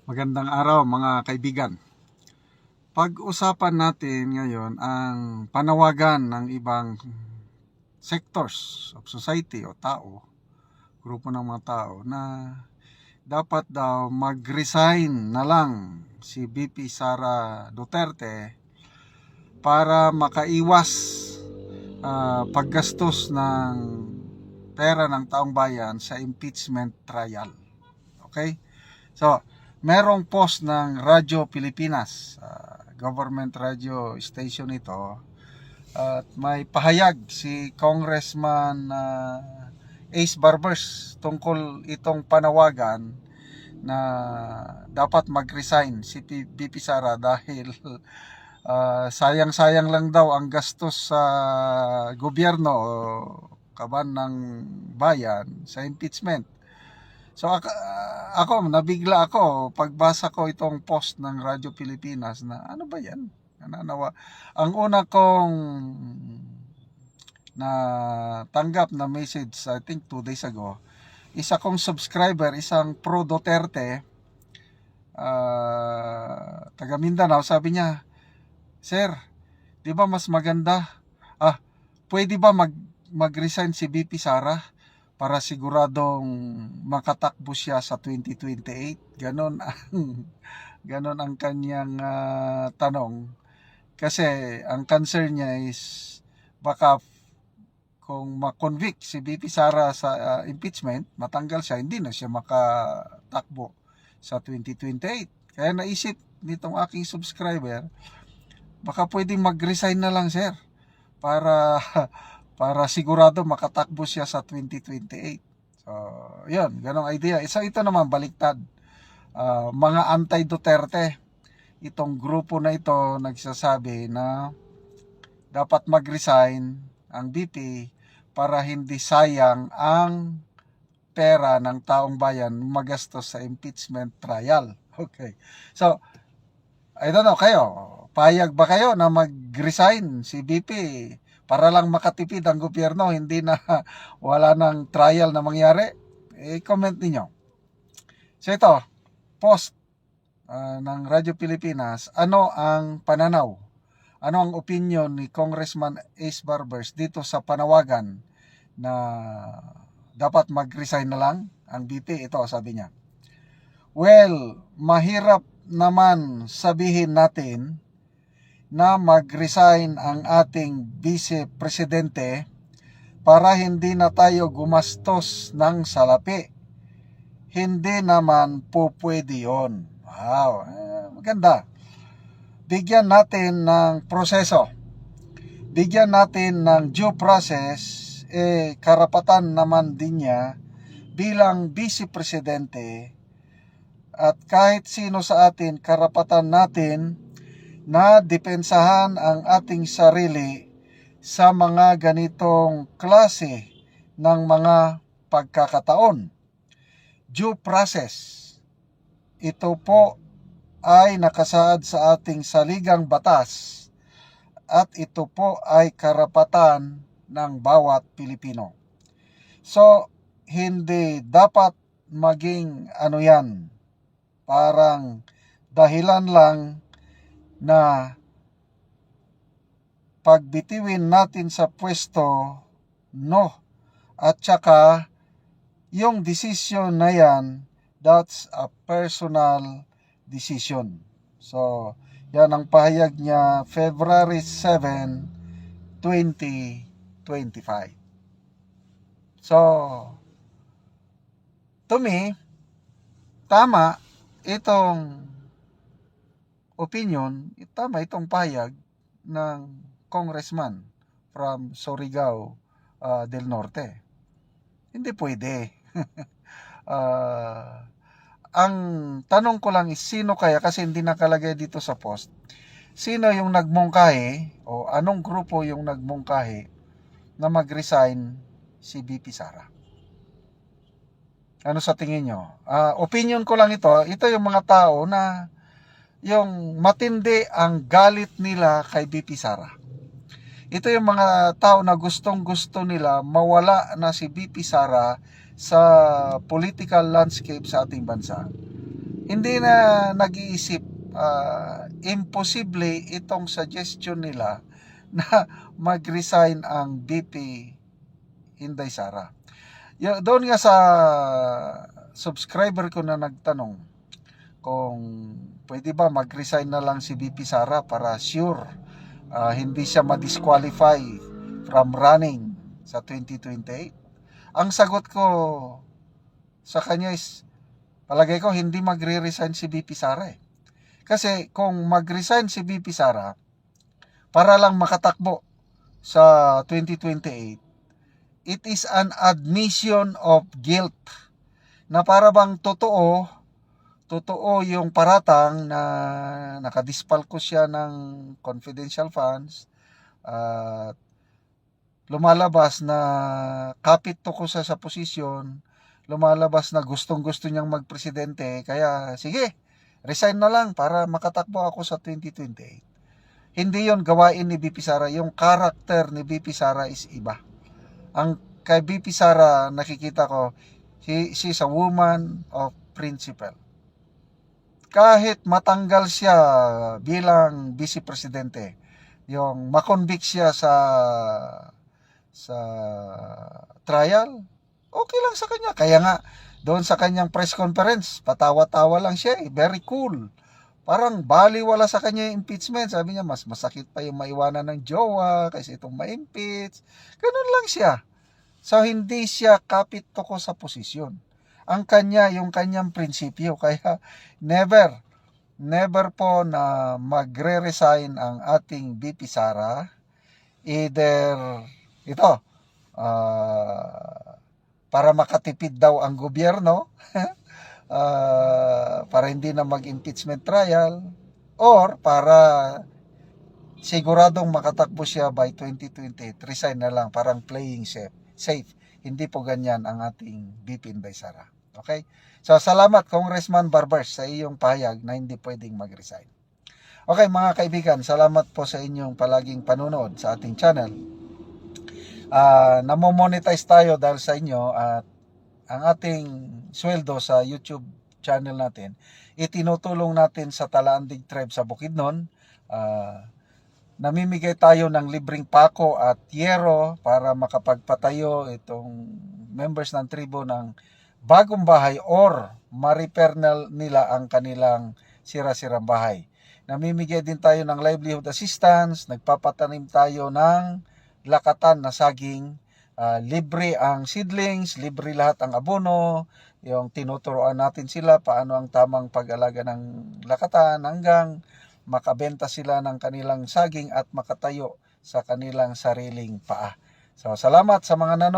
Magandang araw mga kaibigan. Pag-usapan natin ngayon ang panawagan ng ibang sectors of society o tao, grupo ng mga tao na dapat daw mag-resign na lang si VP Sara Duterte para makaiwas paggastos ng pera ng taong bayan sa impeachment trial. Okay? So, merong post ng Radyo Pilipinas, government radio station ito, at may pahayag si Congressman Ace Barbers tungkol itong panawagan na dapat mag-resign si VP Sara dahil sayang-sayang lang daw ang gastos sa gobyerno o kaban ng bayan sa impeachment. So ako nabigla ako pagbasa ko itong post ng Radyo Pilipinas na ano ba yan? Nananawa. Ang una kong na tanggap na message, I think 2 days ago, isa kong subscriber, isang pro Duterte, taga Mindanao, sabi niya, "Sir, di ba mas maganda? Pwede ba mag-resign si VP Sara para siguradong makatakbo siya sa 2028? Ganon ang kanyang tanong. Kasi ang concern niya is baka kung ma-convict si VP Sara sa impeachment, matanggal siya, hindi na siya makatakbo sa 2028. Kaya naisip nitong aking subscriber, baka pwedeng mag-resign na lang, sir, para sigurado makatakbo siya sa 2028. So, yun, ganong idea. So, ito naman, baliktad. Mga anti-Duterte, itong grupo na ito nagsasabi na dapat mag-resign ang VP para hindi sayang ang pera ng taong bayan magastos sa impeachment trial. Okay. So, I don't know, kayo, payag ba kayo na mag-resign si VP para lang makatipid ang gobyerno, hindi na wala ng trial na mangyari? I-comment ninyo. So ito, post ng Radyo Pilipinas, ano ang pananaw? Ano ang opinion ni Congressman Ace Barbers dito sa panawagan na dapat mag-resign na lang ang VP? Ito, sabi niya, "Well, mahirap naman sabihin natin na mag-resign ang ating Vice Presidente para hindi na tayo gumastos ng salapi. Hindi naman po pwede yun." Wow, maganda. Bigyan natin ng proseso. Bigyan natin ng due process. Karapatan naman din niya bilang Vice Presidente, at kahit sino sa atin, karapatan natin na depensahan ang ating sarili sa mga ganitong klase ng mga pagkakataon. Due process. Ito po ay nakasaad sa ating saligang batas at ito po ay karapatan ng bawat Pilipino. So, hindi dapat maging yan, parang dahilan lang na pagbitiwin natin sa pwesto, no. At saka, yung decision na yan, that's a personal decision. So, yan ang pahayag niya February 7, 2025. So, to me, tama itong opinion, tama itong pahayag ng congressman from Surigao del Norte. Hindi pwede. Ang tanong ko lang is, sino kaya, kasi hindi nakalagay dito sa post, sino yung nagmungkahi o anong grupo yung nagmungkahi na mag-resign si VP Sara? Ano sa tingin nyo? Opinion ko lang ito. Ito yung mga tao na yung matindi ang galit nila kay VP Sara. Ito yung mga tao na gustong-gusto nila mawala na si VP Sara sa political landscape sa ating bansa. hindi na nag-iisip, imposible itong suggestion nila na mag-resign ang VP Inday Sara. Doon nga sa subscriber ko na nagtanong kung pwede ba mag-resign na lang si VP Sara para sure hindi siya ma-disqualify from running sa 2028. Ang sagot ko sa kanya is, palagay ko hindi magre-resign si VP Sara eh. Kasi kung mag-resign si VP Sara para lang makatakbo sa 2028, it is an admission of guilt na para bang totoo yung paratang na nakadispal ko siya ng confidential funds at lumalabas na kapit to ko sa posisyon, lumalabas na gustong-gusto niyang magpresidente, kaya sige, resign na lang para makatakbo ako sa 2028. Hindi yon gawain ni VP Sara. Yung character ni VP Sara is iba. Ang kay VP Sara, nakikita ko, she's a woman of principle. Kahit matanggal siya bilang vice presidente, yung makonvict siya sa trial, okay lang sa kanya. Kaya nga, doon sa kanyang press conference, patawa-tawa lang siya eh. Very cool. Parang baliwala sa kanya yung impeachment. Sabi niya, mas masakit pa yung maiwanan ng jowa kaysa itong ma-impeach. Ganun lang siya. So, hindi siya kapit toko sa posisyon. Ang kanya, yung kanyang prinsipyo. Kaya, never po na magre-resign ang ating VP Sara. Either, ito, para makatipid daw ang gobyerno, para hindi na mag-impeachment trial, or para siguradong makatakbo siya by 2028, resign na lang, parang playing safe. Hindi po ganyan ang ating VP Inday Sara. Okay? So, salamat Congressman Barbers sa iyong pahayag na hindi pwedeng mag-resign. Okay mga kaibigan, salamat po sa inyong palaging panunood sa ating channel. Namo-monetize tayo dahil sa inyo at ang ating sweldo sa YouTube channel natin, itinutulong natin sa Talaandig Tribe sa Bukidnon. Namimigay tayo ng libreng pako at yero para makapagpatayo itong members ng tribo ng bagong bahay or ma-repair nila ang kanilang sira-sirang bahay. Namimigay din tayo ng livelihood assistance, nagpapatanim tayo ng lakatan na saging, libre ang seedlings, libre lahat ang abono, yung tinuturoan natin sila paano ang tamang pag-alaga ng lakatan hanggang makabenta sila ng kanilang saging at makatayo sa kanilang sariling paa. So, salamat sa mga nanonood.